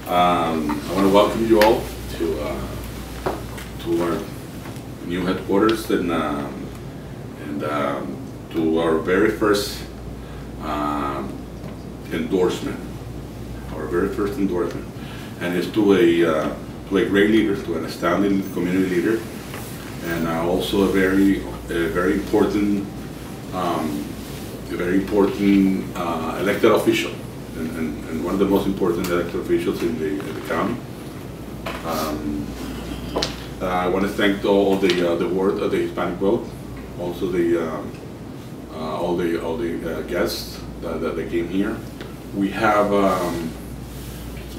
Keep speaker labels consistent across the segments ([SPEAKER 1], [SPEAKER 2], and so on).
[SPEAKER 1] I want to welcome you all to our new headquarters and to our very first endorsement. Our very first endorsement, and it's to a great leader, to an astounding community leader, and also a very important elected official, and one of the most important elected officials in the county. I want to thank all the board of the Hispanic Vote, also all the guests that came here. We have a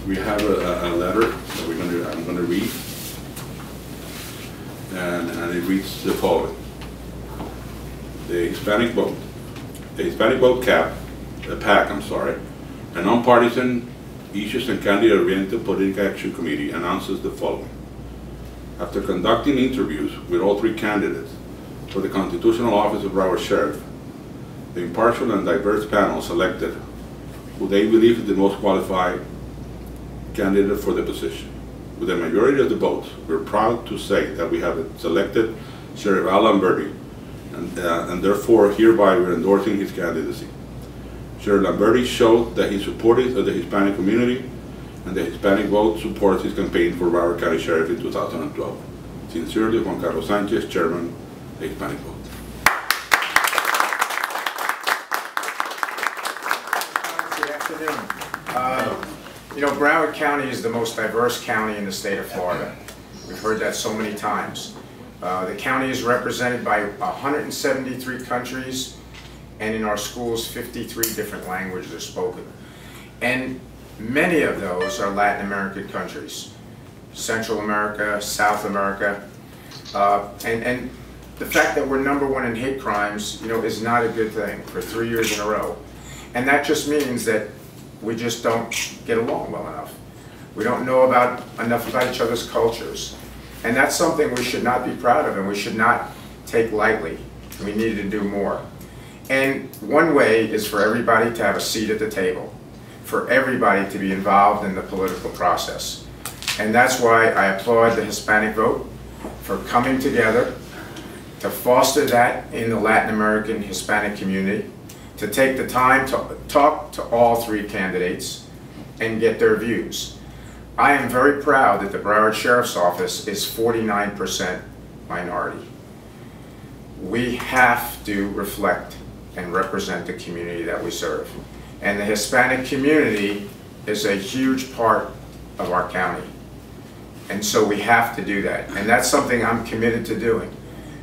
[SPEAKER 1] letter that I'm going to read, and it reads the following: The Hispanic Vote PAC, a nonpartisan, issues and candidate-oriented political action committee announces the following. After conducting interviews with all three candidates for the constitutional office of Broward Sheriff, the impartial and diverse panel selected who they believe is the most qualified candidate for the position. With a majority of the votes, we're proud to say that we have selected Sheriff Lamberti, and therefore hereby we're endorsing his candidacy. Sheriff Lamberti showed that he supported the Hispanic community, and the Hispanic Vote supports his campaign for Broward County Sheriff in 2012. Sincerely, Juan Carlos Sanchez, Chairman, the Hispanic Vote.
[SPEAKER 2] Good afternoon. You know, Broward County is the most diverse county in the state of Florida. We've heard that so many times. The county is represented by 173 countries, and in our schools 53 different languages are spoken. And many of those are Latin American countries, Central America, South America, and the fact that we're #1 in hate crimes, you know, is not a good thing for 3 years in a row. And that just means that we just don't get along well enough. We don't know enough about each other's cultures. And that's something we should not be proud of, and we should not take lightly. We need to do more. And one way is for everybody to have a seat at the table, for everybody to be involved in the political process. And that's why I applaud the Hispanic Vote for coming together to foster that in the Latin American Hispanic community, to take the time to talk to all three candidates and get their views. I am very proud that the Broward Sheriff's Office is 49% minority. We have to reflect and represent the community that we serve. And the Hispanic community is a huge part of our county. And so we have to do that. And that's something I'm committed to doing.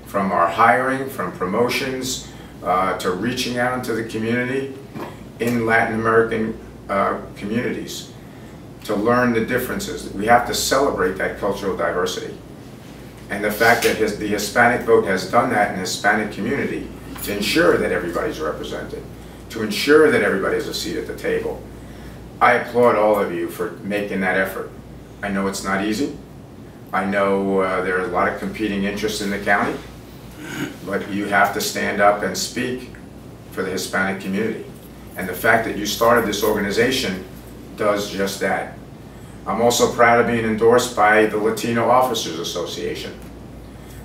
[SPEAKER 2] From our hiring, from promotions, to reaching out into the community in Latin American communities to learn the differences. We have to celebrate that cultural diversity. And the fact that the Hispanic Vote has done that in the Hispanic community to ensure that everybody's represented, to ensure that everybody has a seat at the table. I applaud all of you for making that effort. I know it's not easy. I know there are a lot of competing interests in the county, but you have to stand up and speak for the Hispanic community. And the fact that you started this organization does just that. I'm also proud of being endorsed by the Latino Officers Association.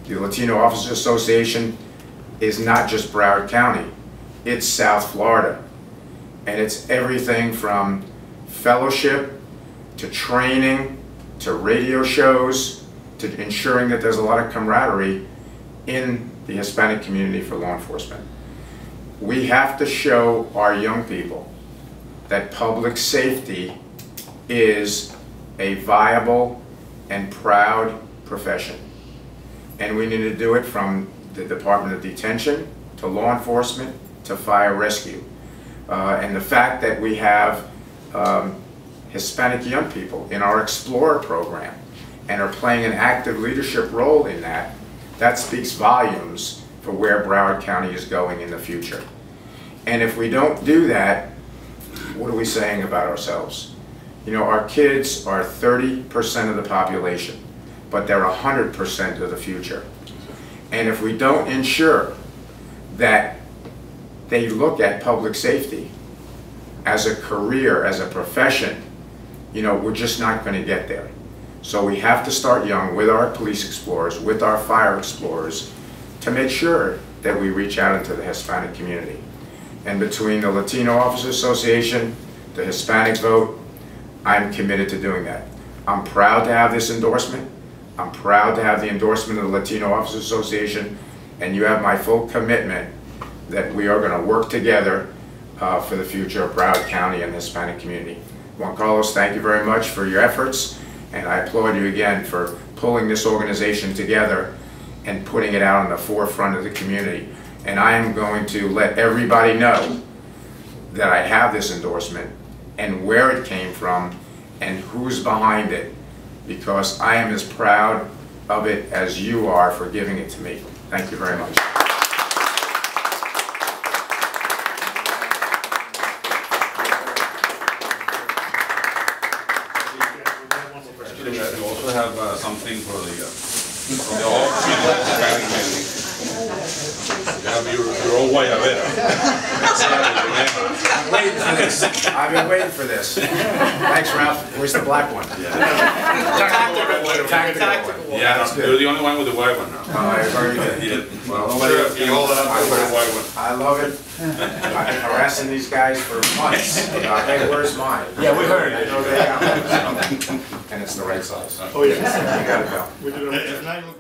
[SPEAKER 2] The Latino Officers Association is not just Broward County, it's South Florida. And it's everything from fellowship to training to radio shows to ensuring that there's a lot of camaraderie in the Hispanic community for law enforcement. We have to show our young people that public safety is a viable and proud profession. And we need to do it from the Department of Detention to law enforcement to fire rescue. And the fact that we have Hispanic young people in our Explorer program and are playing an active leadership role in that, that speaks volumes for where Broward County is going in the future. And if we don't do that, what are we saying about ourselves? You know, our kids are 30% of the population, but they're 100% of the future. And if we don't ensure that they look at public safety as a career, as a profession, you know, we're just not going to get there. So we have to start young with our police explorers, with our fire explorers, to make sure that we reach out into the Hispanic community. And between the Latino Officers Association, the Hispanic Vote, I'm committed to doing that. I'm proud to have this endorsement. I'm proud to have the endorsement of the Latino Officers Association, and you have my full commitment that we are going to work together for the future of Broward County and the Hispanic community. Juan Carlos, thank you very much for your efforts, and I applaud you again for pulling this organization together and putting it out on the forefront of the community. And I am going to let everybody know that I have this endorsement and where it came from and who's behind it, because I am as proud of it as you are for giving it to me. Thank you very much.
[SPEAKER 1] You also have something for the whole community. You have your own guayabera.
[SPEAKER 2] I'm waiting for this. I've been waiting for this. Thanks, Ralph. Where's the black one? Tactical one.
[SPEAKER 1] Yeah, you're the only one with the white one now.
[SPEAKER 2] I've already did.
[SPEAKER 1] Yeah. Well,
[SPEAKER 2] I love it. I've been harassing these guys for months. Hey, where's mine?
[SPEAKER 3] Yeah, we heard.
[SPEAKER 2] I know they got one. And it's the right size.
[SPEAKER 3] Oh, yeah.
[SPEAKER 2] You got it, Bill.
[SPEAKER 3] We did it.